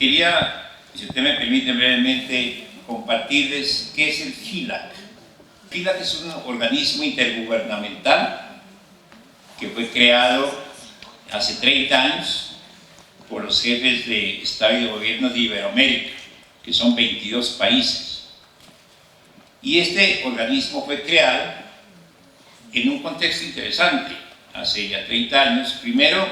Quería, si usted me permite brevemente, compartirles qué es el FILAC. FILAC es un organismo intergubernamental que fue creado hace 30 años por los jefes de Estado y de Gobierno de Iberoamérica, que son 22 países. Y este organismo fue creado en un contexto interesante. Hace ya 30 años, primero,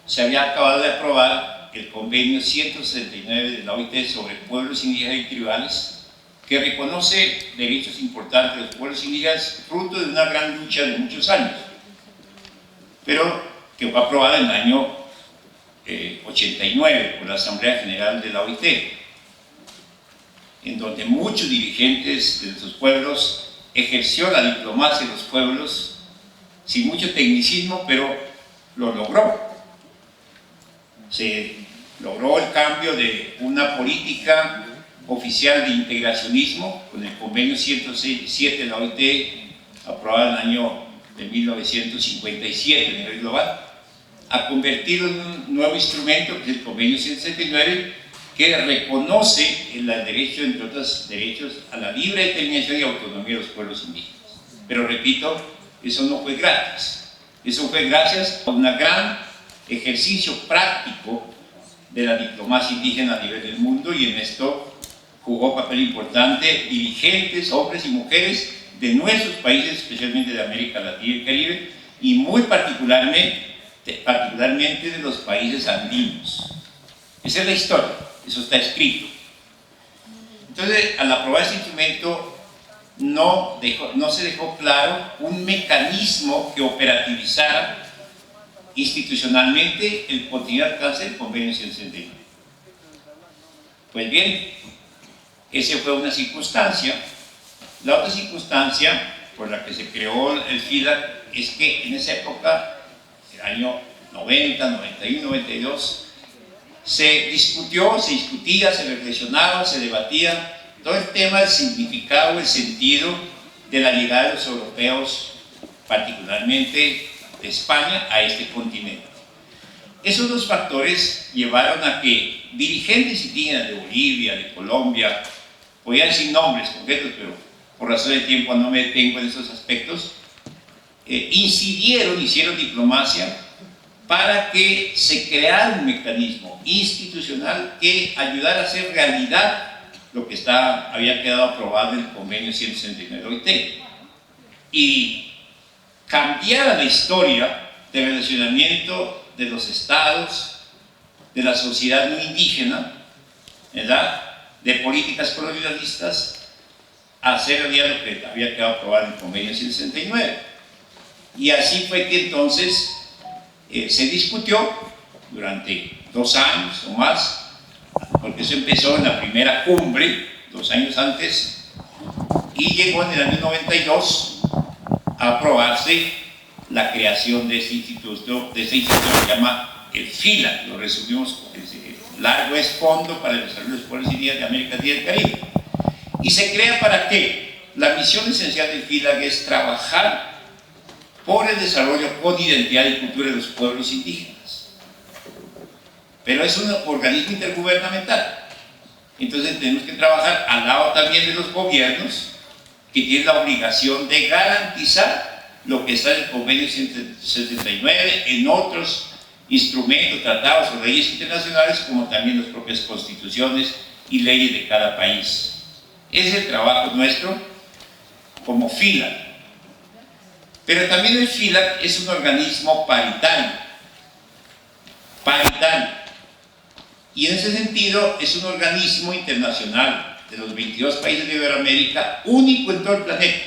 se había acabado de aprobar el convenio 169 de la OIT sobre pueblos indígenas y tribales, que reconoce derechos importantes de los pueblos indígenas, fruto de una gran lucha de muchos años, pero que fue aprobada en el año 89 por la Asamblea General de la OIT, en donde muchos dirigentes de nuestros pueblos ejerció la diplomacia de los pueblos sin mucho tecnicismo, pero lo logró. Se logró el cambio de una política oficial de integracionismo con el convenio 107 de la OIT, aprobado en el año de 1957 a nivel global, a convertirlo en un nuevo instrumento, que es el convenio 169, que reconoce el derecho, entre otros derechos, a la libre determinación y autonomía de los pueblos indígenas. Pero repito, eso no fue gratis. Eso fue gracias a un gran ejercicio práctico de la diplomacia indígena a nivel del mundo, y en esto jugó papel importante dirigentes, hombres y mujeres de nuestros países, especialmente de América Latina y el Caribe, y muy particularmente de los países andinos. Esa es la historia, eso está escrito. Entonces, al aprobar este instrumento, no se dejó claro un mecanismo que operativizara institucionalmente el continuo alcance del convenio 169. Pues bien, esa fue una circunstancia. La otra circunstancia por la que se creó el FILAC es que en esa época, el año 90, 91, 92, se discutía, se reflexionaba, se debatía todo el tema del significado, el sentido de la llegada de los europeos, particularmente de España, a este continente. Esos dos factores llevaron a que dirigentes indígenas de Bolivia, de Colombia, voy a decir nombres concretos, pero por razón de tiempo no me detengo en esos aspectos, hicieron diplomacia para que se creara un mecanismo institucional que ayudara a hacer realidad lo que había quedado aprobado en el convenio 169 de OIT, y cambiara la historia de relacionamiento de los estados, de la sociedad no indígena, ¿verdad?, de políticas colonialistas, a hacer realidad lo que había quedado aprobado en el convenio 169. Y así fue que entonces se discutió durante 2 años o más, porque eso empezó en la primera cumbre 2 años antes, y llegó en el año 92 a aprobarse la creación de este instituto que se llama el FILAC. Lo resumimos, largo es Fondo para el Desarrollo de los Pueblos Indígenas de América Latina y el Caribe. ¿Y se crea para qué? La misión esencial del FILAC es trabajar por el desarrollo con identidad y cultura de los pueblos indígenas. Pero es un organismo intergubernamental. Entonces tenemos que trabajar al lado también de los gobiernos, que tienen la obligación de garantizar lo que está en el convenio 169, en otros instrumentos, tratados o leyes internacionales, como también las propias constituciones y leyes de cada país. Ese es el trabajo nuestro como FILAC. Pero también el FILAC es un organismo paritario. Y en ese sentido es un organismo internacional de los 22 países de Iberoamérica, único en todo el planeta.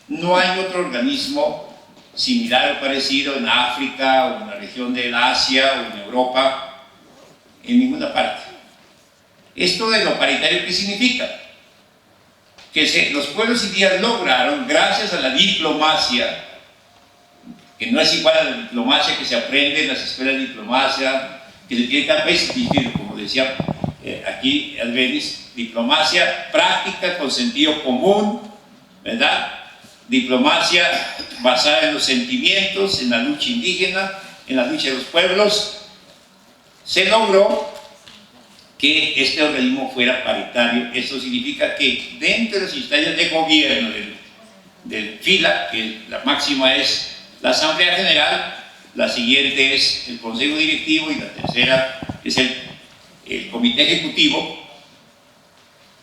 No hay otro organismo similar o parecido en África o en la región del Asia o en Europa, en ninguna parte. ¿Esto de lo paritario qué significa? Que los pueblos indígenas lograron, gracias a la diplomacia, que no es igual a la diplomacia que se aprende en las escuelas de diplomacia, que se tiene cada país, como decía aquí Albeniz, diplomacia práctica con sentido común, ¿verdad? Diplomacia basada en los sentimientos, en la lucha indígena, en la lucha de los pueblos. Se logró que este organismo fuera paritario. Esto significa que dentro de las instancias de gobierno del FILAC, que la máxima es la Asamblea General, la siguiente es el Consejo Directivo y la tercera es el Comité Ejecutivo,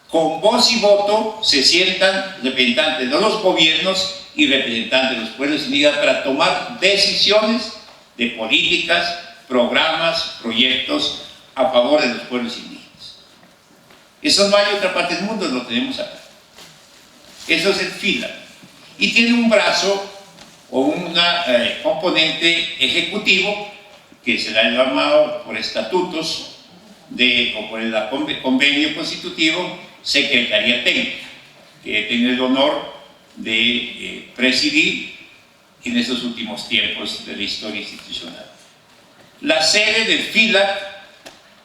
con voz y voto se sientan representantes de los gobiernos y representantes de los pueblos indígenas para tomar decisiones de políticas, programas, proyectos a favor de los pueblos indígenas. Eso no hay otra parte del mundo, lo tenemos acá. Eso es el FILAC. Y tiene un brazo o un componente ejecutivo que será llamado por estatutos o por el convenio constitutivo Secretaría Técnica, que he tenido el honor de presidir en estos últimos tiempos de la historia institucional. La sede del FILAC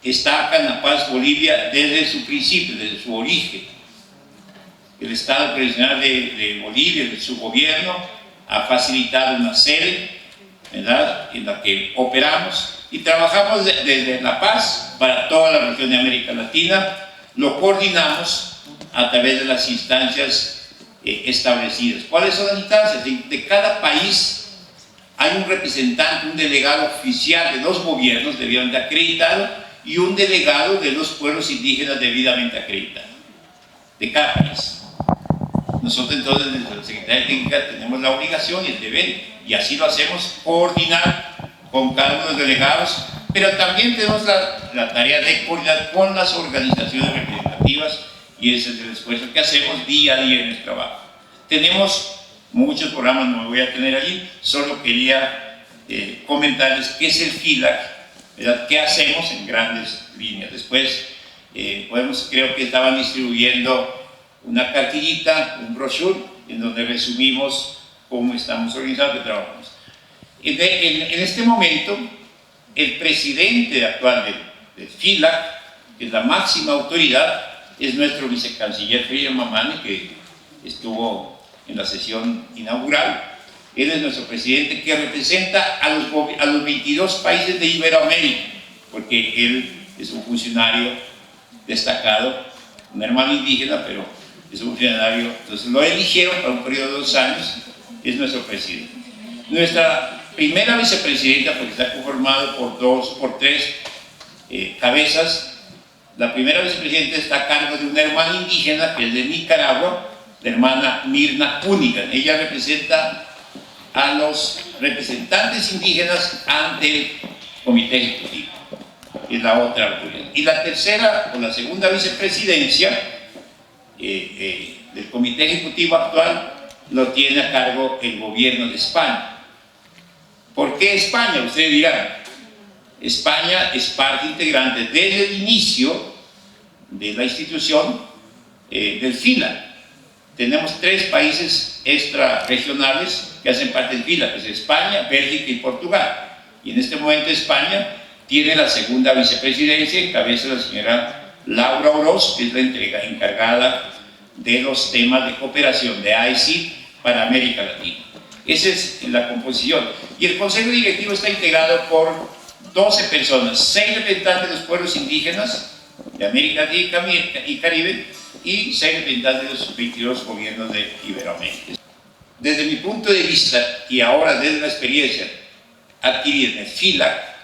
está acá en La Paz, Bolivia, desde su principio, desde su origen. El Estado Provisional de Bolivia, de su gobierno, ha facilitado una sede, ¿verdad?, en la que operamos y trabajamos desde La Paz para toda la región de América Latina. Lo coordinamos a través de las instancias establecidas. ¿Cuáles son las instancias? De cada país hay un representante, un delegado oficial de los gobiernos debidamente acreditado y un delegado de los pueblos indígenas debidamente acreditado, de cada país. Nosotros entonces desde la Secretaría Técnica tenemos la obligación y el deber, y así lo hacemos, coordinar con cada uno de los delegados, pero también tenemos la tarea de coordinar con las organizaciones representativas, y ese es el esfuerzo que hacemos día a día en el trabajo. Tenemos muchos programas, no me voy a tener allí, solo quería comentarles qué es el FILAC, ¿verdad?, qué hacemos en grandes líneas. Después creo que estaban distribuyendo una cartillita, un brochure, en donde resumimos cómo estamos organizados y trabajamos. En este momento, el presidente actual del FILAC, que es la máxima autoridad, es nuestro vicecanciller Freire Mamani, que estuvo en la sesión inaugural. Él es nuestro presidente, que representa a los 22 países de Iberoamérica, porque él es un funcionario destacado, un hermano indígena, pero es un funcionario. Entonces lo eligieron para un periodo de 2 años, es nuestro presidente. Nuestra primera vicepresidenta, porque está conformado por 3 cabezas. La primera vicepresidenta está a cargo de una hermana indígena que es de Nicaragua, la hermana Mirna Cúnica. Ella representa a los representantes indígenas ante el Comité Ejecutivo. Es la otra autoridad. Y la tercera o la segunda vicepresidencia del Comité Ejecutivo actual lo tiene a cargo el gobierno de España. ¿Por qué España? Ustedes dirán. España es parte integrante desde el inicio de la institución del FILAC. Tenemos 3 países extrarregionales que hacen parte del FILAC, que es España, Bélgica y Portugal. Y en este momento España tiene la segunda vicepresidencia, en cabeza de la señora Laura Oroz, que es la encargada de los temas de cooperación de AICID para América Latina. Esa es la composición. Y el Consejo Directivo está integrado por 12 personas, 6 representantes de los pueblos indígenas de América Latina y Caribe y 6 representantes de los 22 gobiernos de Iberoamérica. Desde mi punto de vista, y ahora desde la experiencia adquirida en el FILAC,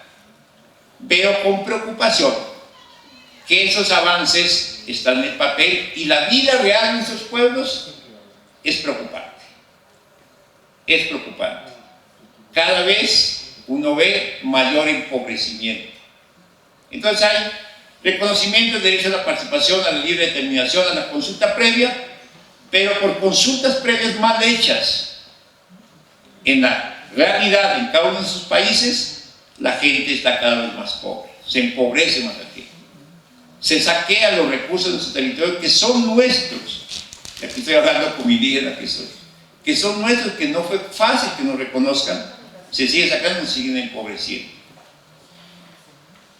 veo con preocupación que esos avances están en el papel y la vida real de nuestros pueblos es preocupante. Es preocupante. Cada vez uno ve mayor empobrecimiento. Entonces hay reconocimiento del derecho a la participación, a la libre determinación, a la consulta previa, pero por consultas previas mal hechas. En la realidad, en cada uno de sus países, la gente está cada vez más pobre, se empobrece más la gente. Se saquean los recursos de su territorio que son nuestros. Y aquí estoy hablando como indígena que soy. Que son nuestros, que no fue fácil que nos reconozcan, se sigue sacando y nos siguen empobreciendo.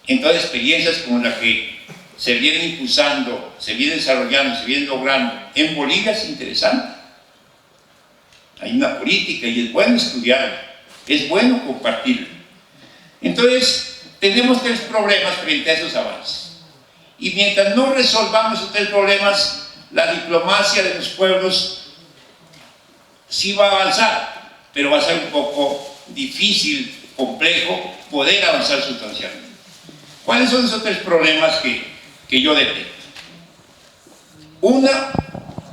Entonces, experiencias como la que se vienen impulsando, se vienen desarrollando, se vienen logrando en Bolivia es interesante. Hay una política y es bueno estudiar, es bueno compartirlo. Entonces, tenemos 3 problemas frente a esos avances. Y mientras no resolvamos estos tres problemas, la diplomacia de los pueblos sí va a avanzar, pero va a ser un poco difícil, complejo, poder avanzar sustancialmente. ¿Cuáles son esos tres problemas que yo detecto? Una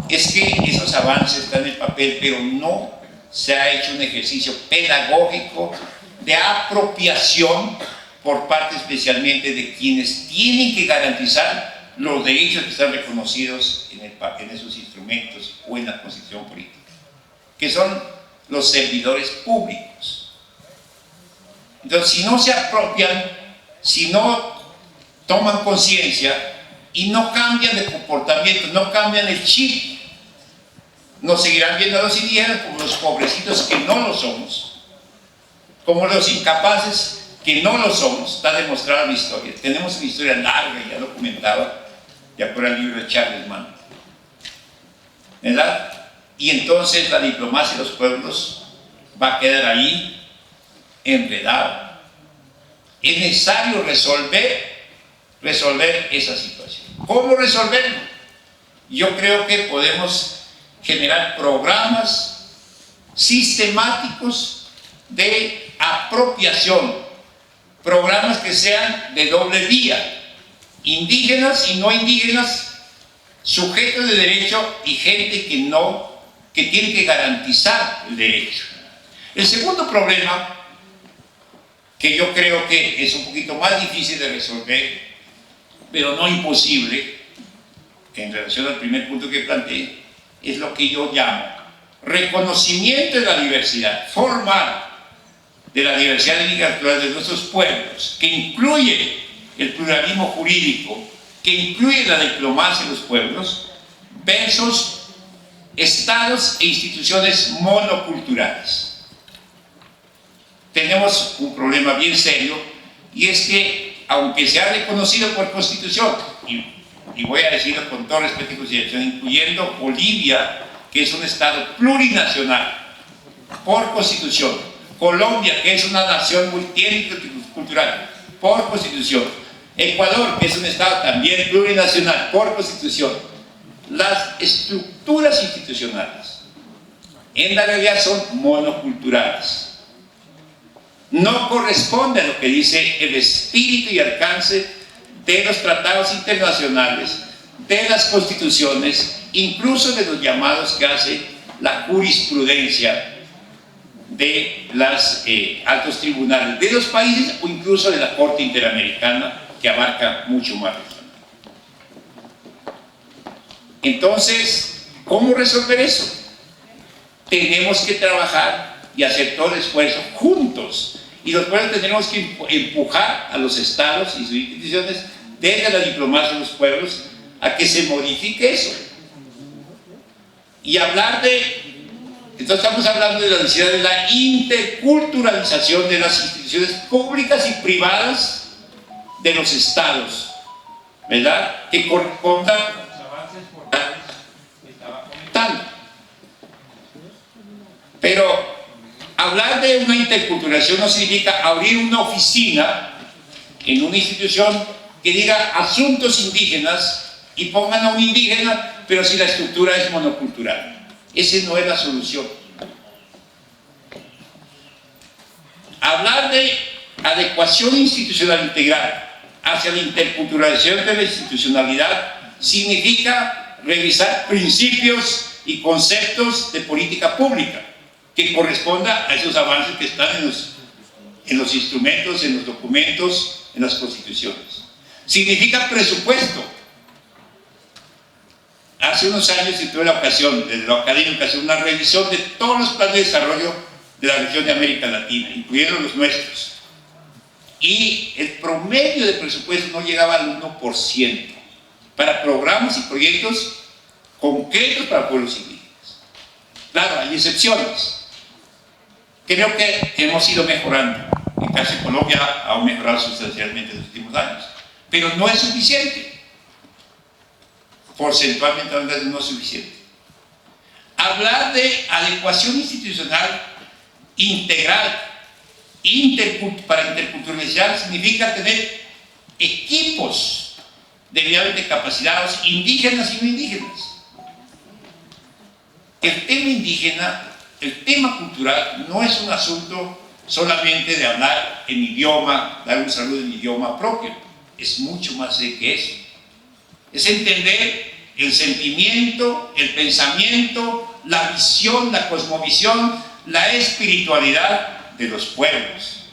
es que esos avances están en el papel, pero no se ha hecho un ejercicio pedagógico de apropiación por parte especialmente de quienes tienen que garantizar los derechos que están reconocidos en esos instrumentos o en la Constitución política, que son los servidores públicos. Entonces, si no se apropian, si no toman conciencia y no cambian de comportamiento, no cambian el chip, nos seguirán viendo a los indígenas como los pobrecitos que no lo somos, como los incapaces que no lo somos. Está demostrada la historia. Tenemos una historia larga, ya lo comentaba, ya por el libro de Charles Mann, ¿verdad? Y entonces la diplomacia de los pueblos va a quedar ahí enredada. Es necesario resolver esa situación. ¿Cómo resolverlo? Yo creo que podemos generar programas sistemáticos de apropiación, programas que sean de doble vía, indígenas y no indígenas, sujetos de derecho y gente que tiene que garantizar el derecho. El segundo problema, que yo creo que es un poquito más difícil de resolver, pero no imposible, en relación al primer punto que planteé, es lo que yo llamo reconocimiento de la diversidad formal, de la diversidad cultural de nuestros pueblos, que incluye el pluralismo jurídico, que incluye la diplomacia de los pueblos, versus estados e instituciones monoculturales. Tenemos un problema bien serio, y es que, aunque se ha reconocido por Constitución, y voy a decirlo con todo respeto y consideración, incluyendo Bolivia, que es un estado plurinacional por Constitución, Colombia, que es una nación multicultural por Constitución, Ecuador, que es un estado también plurinacional por Constitución, las estructuras institucionales en la realidad son monoculturales. No corresponde a lo que dice el espíritu y alcance de los tratados internacionales, de las constituciones, incluso de los llamados que hace la jurisprudencia de los altos tribunales de los países, o incluso de la Corte Interamericana, que abarca mucho más. Entonces, ¿cómo resolver eso? Tenemos que trabajar y hacer todo el esfuerzo juntos, y los pueblos tenemos que empujar a los estados y sus instituciones desde la diplomacia de los pueblos a que se modifique eso. Y hablar entonces estamos hablando de la necesidad de la interculturalización de las instituciones públicas y privadas de los estados, ¿verdad? Que correspondan a los avances formales que estaba comentando. Pero hablar de una interculturalización no significa abrir una oficina en una institución que diga asuntos indígenas y pongan a un indígena, pero si la estructura es monocultural. Esa no es la solución. Hablar de adecuación institucional integral hacia la interculturalización de la institucionalidad significa revisar principios y conceptos de política pública que corresponda a esos avances que están en los instrumentos, en los documentos, en las constituciones. Significa presupuesto. Hace unos años tuve la ocasión, desde la académica, hacer una revisión de todos los planes de desarrollo de la región de América Latina, incluyendo los nuestros. Y el promedio de presupuesto no llegaba al 1% para programas y proyectos concretos para pueblos indígenas. Claro, hay excepciones. Creo que hemos ido mejorando. En el caso de Colombia ha mejorado sustancialmente en los últimos años, pero no es suficiente. Porcentualmente no es suficiente. Hablar de adecuación institucional integral para interculturalizar significa tener equipos debidamente capacitados, indígenas y no indígenas. El tema indígena, el tema cultural, no es un asunto solamente de hablar en idioma, dar un saludo en idioma propio. Es mucho más que eso. Es entender el sentimiento, el pensamiento, la visión, la cosmovisión, la espiritualidad de los pueblos.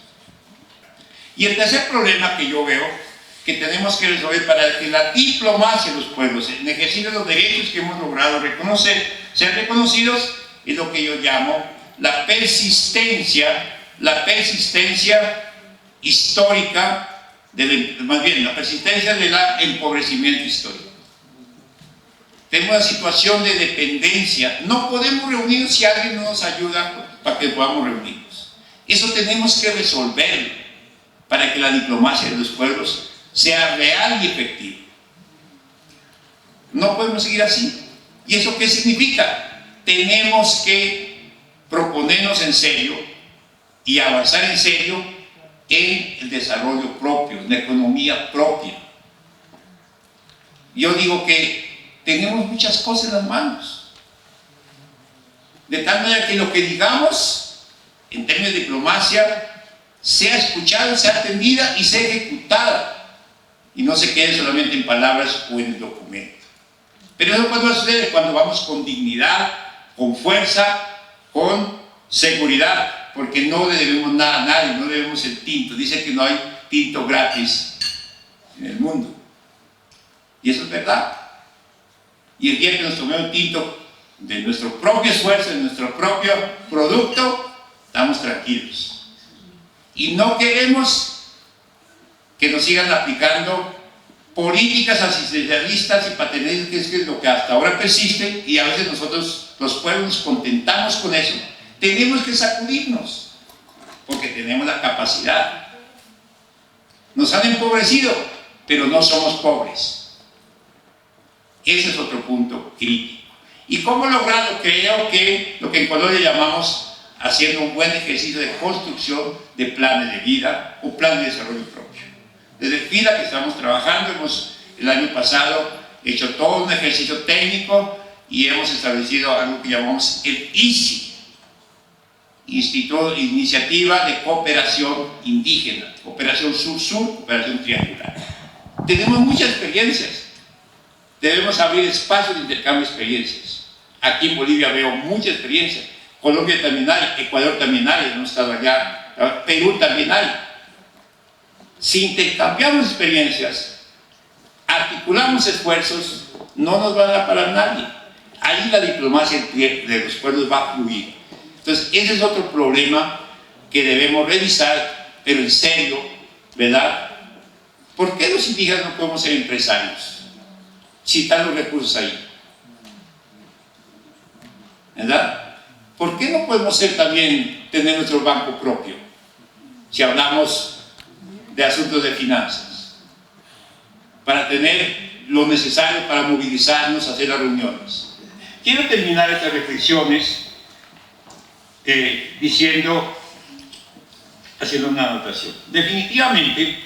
Y el tercer problema que yo veo que tenemos que resolver para que la diplomacia de los pueblos en ejercicio de los derechos que hemos logrado reconocer, ser reconocidos, es lo que yo llamo la persistencia histórica, más bien la persistencia del empobrecimiento histórico. Tenemos una situación de dependencia, no podemos reunirnos si alguien no nos ayuda para que podamos reunirnos. Eso tenemos que resolverlo para que la diplomacia de los pueblos sea real y efectiva. No podemos seguir así. ¿Y eso qué significa? Tenemos que proponernos en serio y avanzar en serio en el desarrollo propio, en la economía propia. Yo digo que tenemos muchas cosas en las manos, de tal manera que lo que digamos en términos de diplomacia sea escuchada, sea atendida y sea ejecutada, y no se quede solamente en palabras o en el documento. Pero eso cuando sucede, cuando vamos con dignidad, con fuerza, con seguridad, porque no le debemos nada a nadie, no le debemos el tinto. Dice que no hay tinto gratis en el mundo, y eso es verdad. Y el día que nos tomemos tinto de nuestro propio esfuerzo, de nuestro propio producto, estamos tranquilos. Y no queremos que nos sigan aplicando políticas asistencialistas y paternalistas, que es lo que hasta ahora persiste, y a veces nosotros, los pueblos, nos contentamos con eso. Tenemos que sacudirnos, porque tenemos la capacidad. Nos han empobrecido, pero no somos pobres. Ese es otro punto crítico. ¿Y cómo lograrlo? Creo que lo que en Colombia llamamos haciendo un buen ejercicio de construcción de planes de vida o planes de desarrollo propio. Desde FIDA que estamos trabajando, hemos el año pasado hecho todo un ejercicio técnico y hemos establecido algo que llamamos el ICI, Instituto Iniciativa de Cooperación Indígena, Cooperación Sur-Sur, Cooperación Triangular. Tenemos muchas experiencias. Debemos abrir espacios de intercambio de experiencias. Aquí en Bolivia veo mucha experiencia. Colombia también hay, Ecuador también hay, hemos estado allá, Perú también hay. Si intercambiamos experiencias, articulamos esfuerzos, no nos van a parar nadie. Ahí la diplomacia de los pueblos va a fluir. Entonces, ese es otro problema que debemos revisar, pero en serio, ¿verdad? ¿Por qué los indígenas no podemos ser empresarios si están los recursos ahí? ¿Verdad? ¿Por qué no podemos tener nuestro banco propio si hablamos de asuntos de finanzas? Para tener lo necesario para movilizarnos a hacer las reuniones. Quiero terminar estas reflexiones haciendo una anotación. Definitivamente,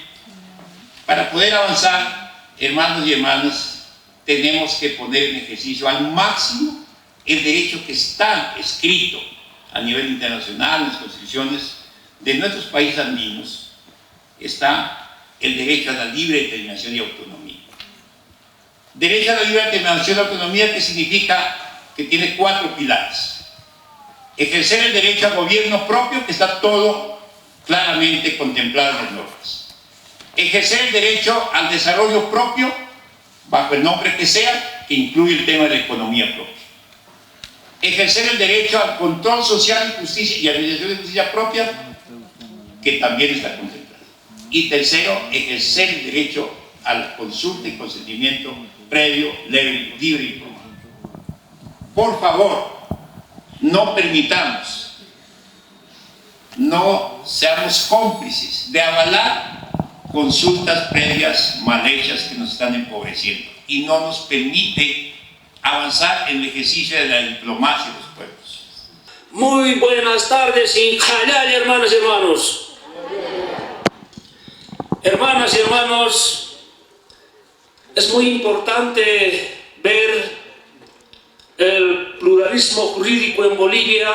para poder avanzar, hermanos y hermanas, tenemos que poner en ejercicio al máximo el derecho que está escrito a nivel internacional en las constituciones de nuestros países andinos. Está el derecho a la libre determinación y autonomía. Derecho a la libre determinación y autonomía, que significa que tiene 4 pilares. Ejercer el derecho al gobierno propio, que está todo claramente contemplado en las normas. Ejercer el derecho al desarrollo propio, bajo el nombre que sea, que incluye el tema de la economía propia. Ejercer el derecho al control social y justicia y administración de justicia propia, que también está contemplado. Y tercero, ejercer el derecho a la consulta y consentimiento previo, libre y informado. Por favor, no permitamos, no seamos cómplices de avalar consultas previas mal hechas que nos están empobreciendo y no nos permite avanzar en el ejercicio de la diplomacia de los pueblos. Muy buenas tardes, Injalal, hermanas y hermanos. Hermanas y hermanos, Es muy importante ver el pluralismo jurídico en Bolivia.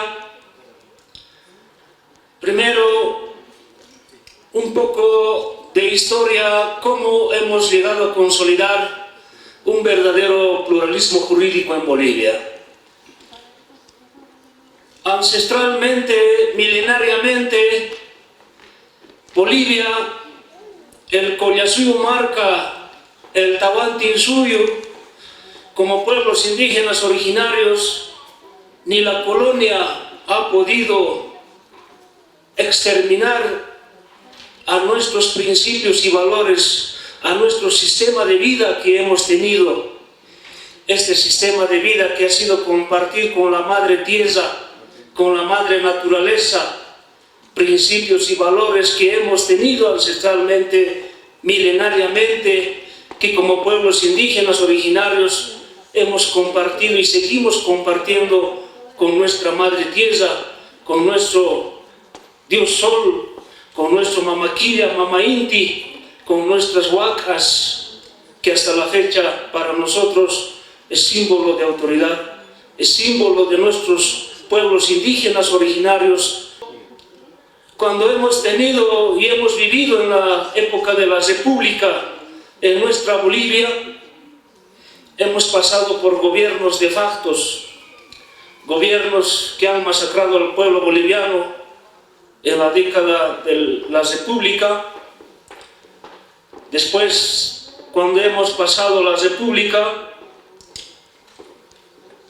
Primero, un poco de historia, cómo hemos llegado a consolidar un verdadero pluralismo jurídico en Bolivia. Ancestralmente, milenariamente, Bolivia, el Collasuyo marca el Tahuantinsuyo, como pueblos indígenas originarios, ni la colonia ha podido exterminar a nuestros principios y valores, a nuestro sistema de vida que hemos tenido. Este sistema de vida que ha sido compartir con la madre tierra, con la madre naturaleza, principios y valores que hemos tenido ancestralmente, milenariamente, que como pueblos indígenas originarios hemos compartido y seguimos compartiendo con nuestra madre tierra, con nuestro Dios Sol, con nuestro Mamaquilla, Mama Inti, con nuestras huacas, que hasta la fecha para nosotros es símbolo de autoridad, es símbolo de nuestros pueblos indígenas originarios. Cuando hemos tenido y hemos vivido en la época de la República en nuestra Bolivia, hemos pasado por gobiernos de factos, gobiernos que han masacrado al pueblo boliviano en la década de la República. Después, cuando hemos pasado la República,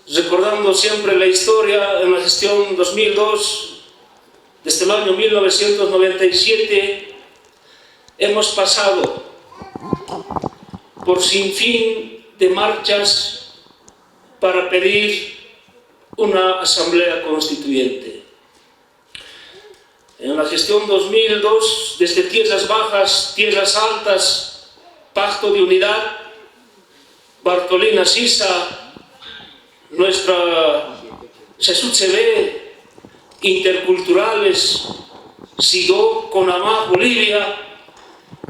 recordando siempre la historia, en la gestión 2002, desde el año 1997, hemos pasado por sinfín de marchas para pedir una asamblea constituyente. En la gestión 2002, desde tierras bajas, tierras altas, Pacto de Unidad, Bartolina Sisa, nuestra CSUCB, Interculturales, SIDO, CONAMA, Bolivia,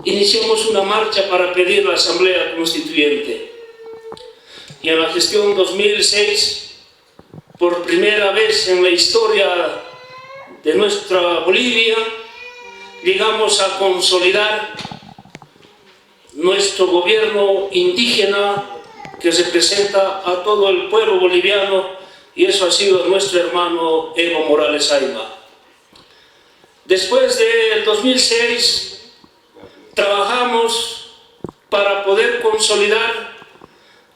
iniciamos una marcha para pedir la Asamblea Constituyente. Y en la gestión 2006, por primera vez en la historia de nuestra Bolivia, llegamos a consolidar nuestro gobierno indígena que representa a todo el pueblo boliviano, y eso ha sido nuestro hermano Evo Morales Ayma. Después del 2006 trabajamos para poder consolidar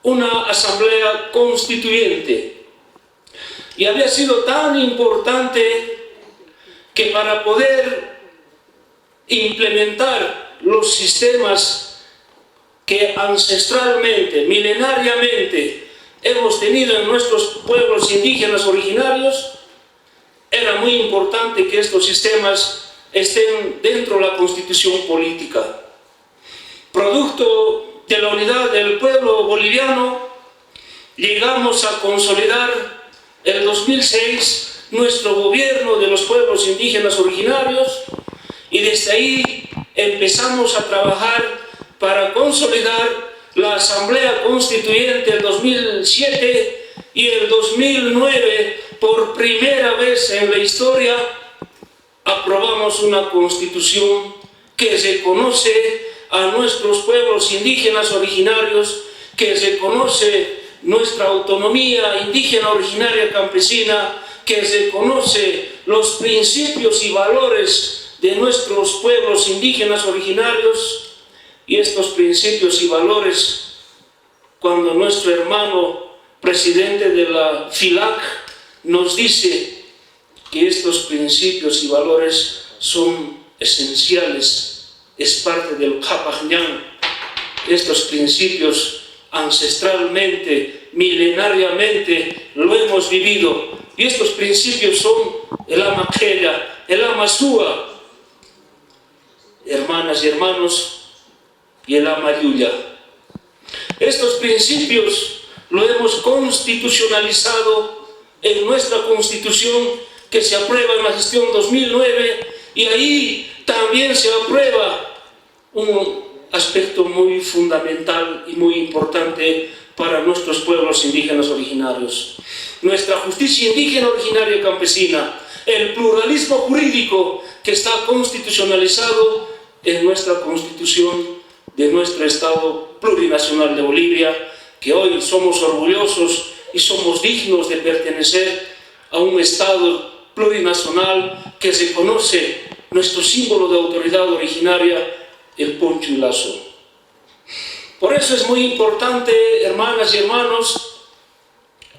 una asamblea constituyente, y había sido tan importante que para poder implementar los sistemas que ancestralmente, milenariamente hemos tenido en nuestros pueblos indígenas originarios, era muy importante que estos sistemas estén dentro de la constitución política. Producto de la unidad del pueblo boliviano, llegamos a consolidar en 2006 nuestro gobierno de los pueblos indígenas originarios, y desde ahí empezamos a trabajar para consolidar la Asamblea Constituyente del 2007, y el 2009, por primera vez en la historia, aprobamos una constitución que reconoce a nuestros pueblos indígenas originarios, que reconoce nuestra autonomía indígena originaria campesina, que reconoce los principios y valores de nuestros pueblos indígenas originarios. Y estos principios y valores, cuando nuestro hermano presidente de la FILAC nos dice que estos principios y valores son esenciales, es parte del Japajñán, estos principios ancestralmente, milenariamente lo hemos vivido, y estos principios son el Amaquella, el Amasúa, hermanas y hermanos, y el Amayuya. Estos principios lo hemos constitucionalizado en nuestra Constitución, que se aprueba en la gestión 2009, y ahí también se aprueba un aspecto muy fundamental y muy importante para nuestros pueblos indígenas originarios. Nuestra justicia indígena originaria campesina, el pluralismo jurídico que está constitucionalizado en nuestra Constitución de nuestro Estado plurinacional de Bolivia, que hoy somos orgullosos y somos dignos de pertenecer a un Estado plurinacional que reconoce nuestro símbolo de autoridad originaria, el poncho y lazo. Por eso es muy importante, hermanas y hermanos,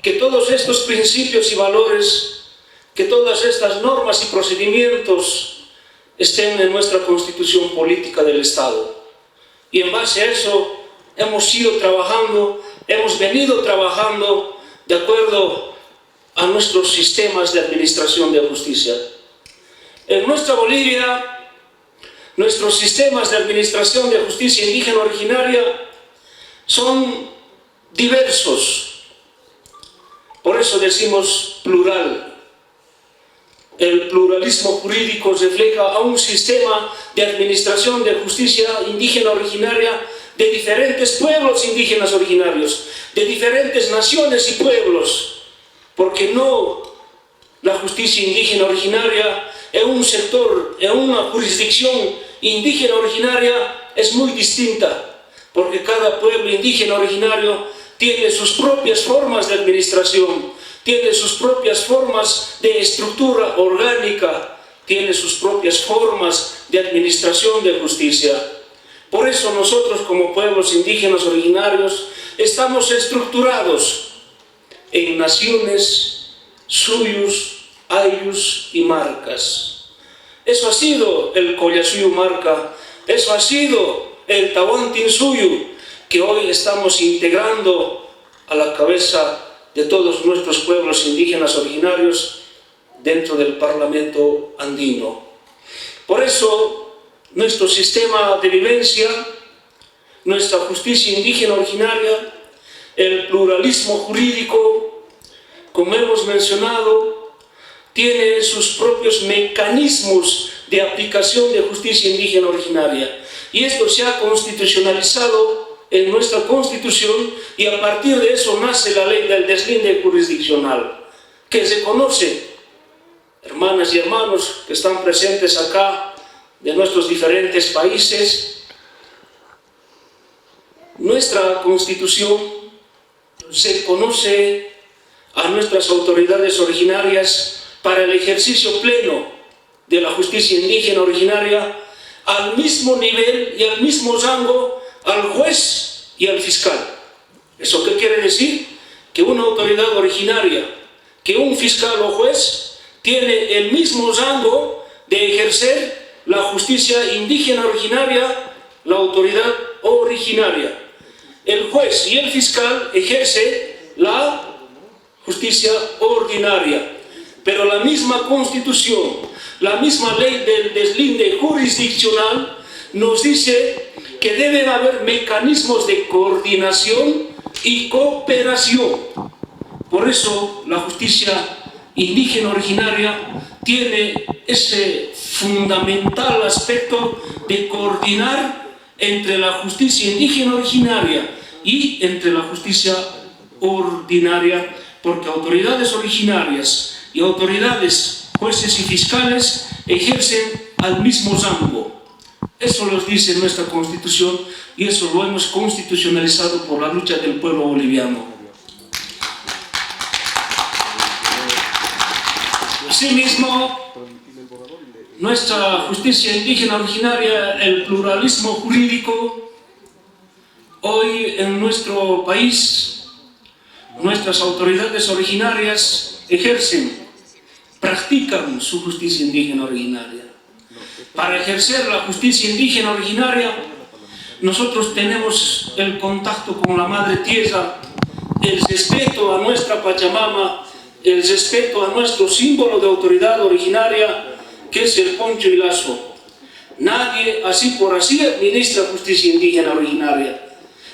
que todos estos principios y valores, que todas estas normas y procedimientos estén en nuestra Constitución política del Estado. Y en base a eso hemos venido trabajando de acuerdo a nuestros sistemas de administración de justicia. En nuestra Bolivia, nuestros sistemas de administración de justicia indígena originaria son diversos. Por eso decimos plural. El pluralismo jurídico refleja a un sistema de administración de justicia indígena originaria de diferentes pueblos indígenas originarios, de diferentes naciones y pueblos, porque no la justicia indígena originaria en un sector, en una jurisdicción indígena originaria es muy distinta, porque cada pueblo indígena originario tiene sus propias formas de administración, tiene sus propias formas de estructura orgánica, tiene sus propias formas de administración de justicia. Por eso nosotros como pueblos indígenas originarios estamos estructurados en naciones, suyos, ayllus y marcas. Eso ha sido el Collasuyu Marca, eso ha sido el Tahuantinsuyu, que hoy estamos integrando a la cabeza de todos nuestros pueblos indígenas originarios dentro del Parlamento andino. Por eso, nuestro sistema de vivencia, nuestra justicia indígena originaria, el pluralismo jurídico, como hemos mencionado, tiene sus propios mecanismos de aplicación de justicia indígena originaria. Y esto se ha constitucionalizado en nuestra Constitución, y a partir de eso nace la ley del deslinde jurisdiccional, que se conoce, hermanas y hermanos que están presentes acá, de nuestros diferentes países. Nuestra Constitución se conoce a nuestras autoridades originarias para el ejercicio pleno de la justicia indígena originaria al mismo nivel y al mismo rango al juez y al fiscal. ¿Eso qué quiere decir? Que una autoridad originaria, que un fiscal o juez tiene el mismo rango de ejercer la justicia indígena originaria, la autoridad originaria. El juez y el fiscal ejerce la justicia ordinaria, pero la misma Constitución, la misma ley del deslinde jurisdiccional nos dice que deben haber mecanismos de coordinación y cooperación. Por eso la justicia indígena originaria tiene ese fundamental aspecto de coordinar entre la justicia indígena originaria y entre la justicia ordinaria, porque autoridades originarias y autoridades, jueces y fiscales ejercen al mismo rango. Eso lo dice nuestra Constitución y eso lo hemos constitucionalizado por la lucha del pueblo boliviano. Asimismo, nuestra justicia indígena originaria, el pluralismo jurídico, hoy en nuestro país, nuestras autoridades originarias practican su justicia indígena originaria. Para ejercer la justicia indígena originaria, nosotros tenemos el contacto con la Madre Tierra, el respeto a nuestra Pachamama, el respeto a nuestro símbolo de autoridad originaria, que es el poncho y lazo. Nadie, así por así, administra justicia indígena originaria.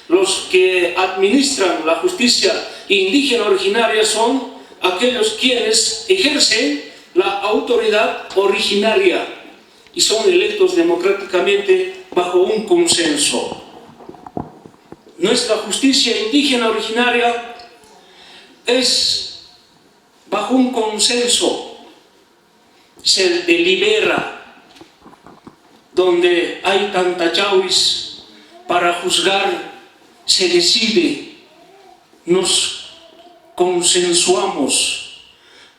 Los que administran la justicia indígena originaria son aquellos quienes ejercen la autoridad originaria y son electos democráticamente bajo un consenso. Nuestra justicia indígena originaria es bajo un consenso, se delibera, donde hay tantachauis para juzgar, se decide, nos consensuamos,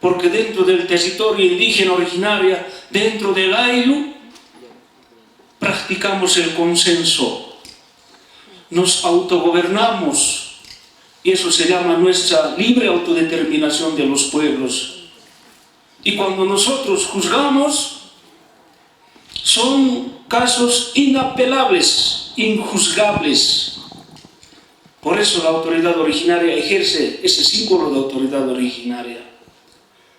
porque dentro del territorio indígena originaria, dentro del Ayllu, practicamos el consenso. Nos autogobernamos y eso se llama nuestra libre autodeterminación de los pueblos. Y cuando nosotros juzgamos, son casos inapelables, injuzgables. Por eso la autoridad originaria ejerce ese símbolo de autoridad originaria.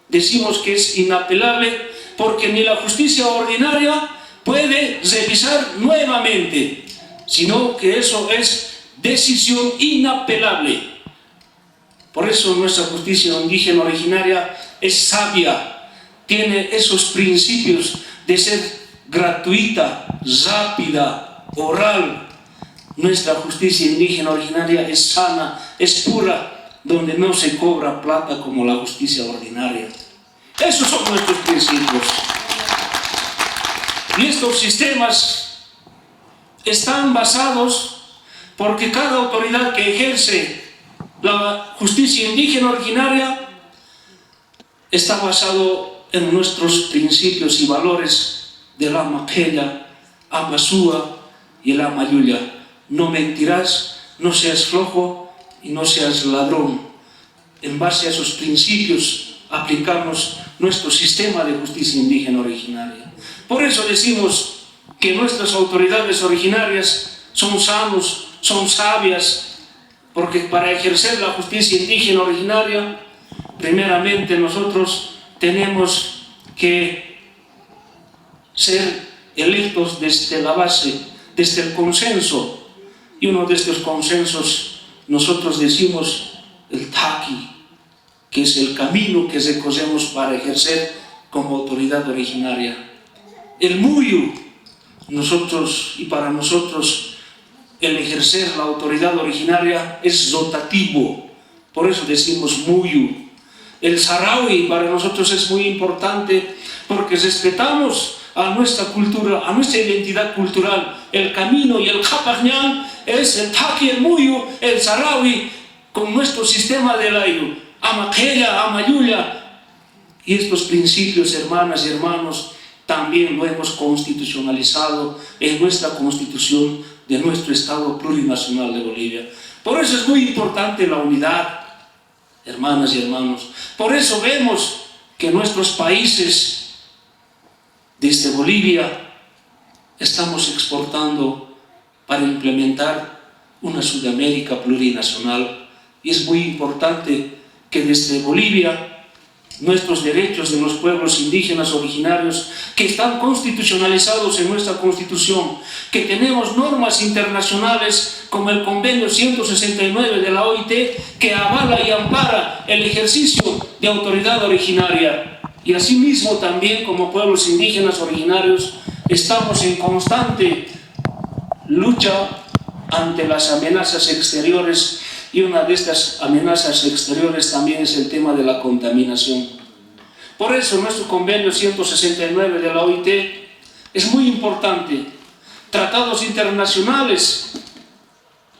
Decimos que es inapelable porque ni la justicia ordinaria puede revisar nuevamente, sino que eso es decisión inapelable. Por eso nuestra justicia indígena originaria es sabia, tiene esos principios de ser gratuita, rápida, oral. Nuestra justicia indígena originaria es sana, es pura, donde no se cobra plata como la justicia ordinaria. Esos son nuestros principios. Y estos sistemas están basados porque cada autoridad que ejerce la justicia indígena originaria está basado en nuestros principios y valores del Amaquella, Amasúa y el Amayuya. No mentirás, no seas flojo y no seas ladrón. En base a esos principios aplicamos nuestro sistema de justicia indígena originaria. Por eso decimos que nuestras autoridades originarias son sanos, son sabias, porque para ejercer la justicia indígena originaria, primeramente nosotros tenemos que ser electos desde la base, desde el consenso. Y uno de estos consensos nosotros decimos el taqui, que es el camino que recorremos para ejercer como autoridad originaria. El muyu, nosotros y para nosotros el ejercer la autoridad originaria es rotativo, por eso decimos muyu. El saraui para nosotros es muy importante porque respetamos a nuestra cultura, a nuestra identidad cultural. El camino y el Capajñán es el taqui, el muyu, el saraui, con nuestro sistema del Ayllu, Amaquella, Amayuya. Y estos principios, hermanas y hermanos, también lo hemos constitucionalizado en nuestra constitución de nuestro Estado plurinacional de Bolivia. Por eso es muy importante la unidad, hermanas y hermanos. Por eso vemos que nuestros países, desde Bolivia, estamos exportando para implementar una Sudamérica plurinacional. Y es muy importante que desde Bolivia nuestros derechos de los pueblos indígenas originarios, que están constitucionalizados en nuestra Constitución, que tenemos normas internacionales como el Convenio 169 de la OIT, que avala y ampara el ejercicio de autoridad originaria. Y asimismo también como pueblos indígenas originarios estamos en constante lucha ante las amenazas exteriores. Y una de estas amenazas exteriores también es el tema de la contaminación. Por eso nuestro convenio 169 de la OIT es muy importante. Tratados internacionales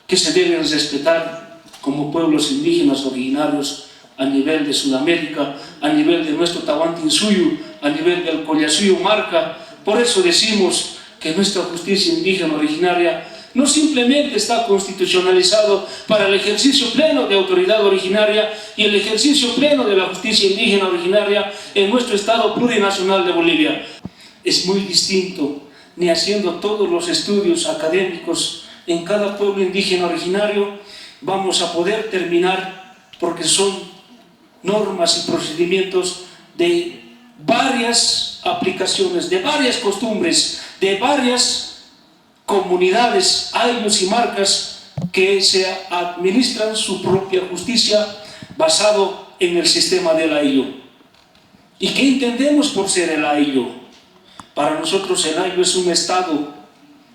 que se deben respetar como pueblos indígenas originarios a nivel de Sudamérica, a nivel de nuestro Tahuantinsuyo, a nivel del Collasuyo Marca. Por eso decimos que nuestra justicia indígena originaria no simplemente está constitucionalizado para el ejercicio pleno de autoridad originaria y el ejercicio pleno de la justicia indígena originaria en nuestro Estado plurinacional de Bolivia. Es muy distinto, ni haciendo todos los estudios académicos en cada pueblo indígena originario vamos a poder terminar, porque son normas y procedimientos de varias aplicaciones, de varias costumbres, de varias comunidades, ayllus y marcas que se administran su propia justicia basado en el sistema del ayllu. ¿Y qué entendemos por ser el ayllu? Para nosotros el ayllu es un estado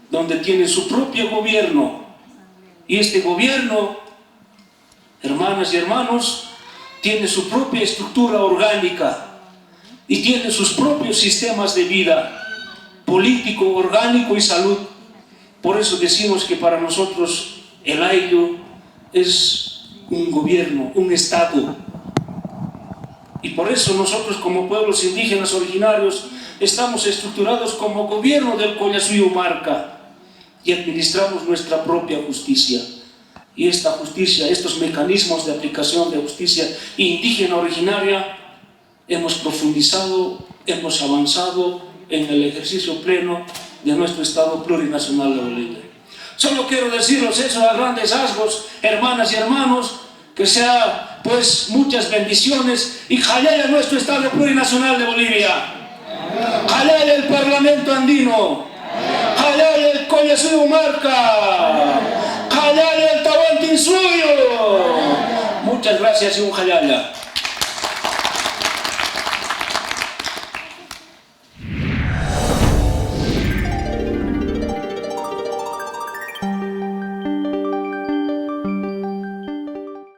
donde tiene su propio gobierno. Y este gobierno, hermanas y hermanos, tiene su propia estructura orgánica y tiene sus propios sistemas de vida, político, orgánico y salud. Por eso decimos que para nosotros el Ayllu es un gobierno, un Estado. Y por eso nosotros como pueblos indígenas originarios estamos estructurados como gobierno del Collasuyo-Marca y administramos nuestra propia justicia. Y esta justicia, estos mecanismos de aplicación de justicia indígena originaria, hemos profundizado, hemos avanzado en el ejercicio pleno de nuestro Estado plurinacional de Bolivia. Solo quiero decirles eso a grandes rasgos, hermanas y hermanos, que sea pues muchas bendiciones y jalaya nuestro Estado plurinacional de Bolivia, jalaya el Parlamento andino, jalaya el Collasuyo-Marca, jalaya el Tahuantinsuyo. Muchas gracias y un jalaya.